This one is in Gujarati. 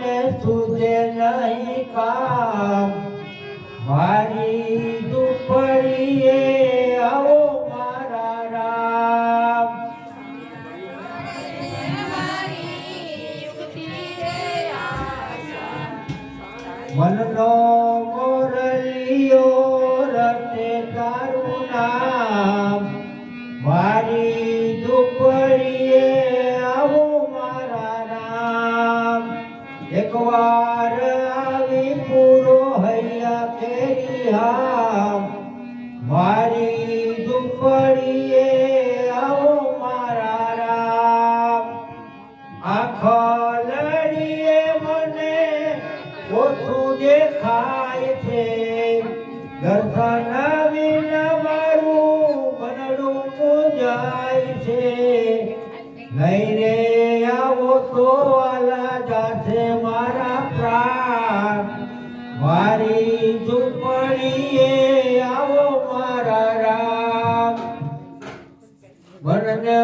મને સુજે નહીં કામ મારી ઝૂંપડીએ આવો મારા રામ મનનો મોરલિયો રટે તારું નામ મારી ઝૂંપડીએ આવો મારા રામ એકવાર આવી પૂરો હૈયા કેરી હામ મારી ઝૂંપડીએ આવો મારા રામ આખો લડીએ મને ઓછું દેખાય છે દર્શન વિના મારું મનડું પૂજાય છે નહીં રે આવો તો વાલા જાશે મારા પ્રાણ મારી ઝૂંપડીએ આવો મારા રામ મનને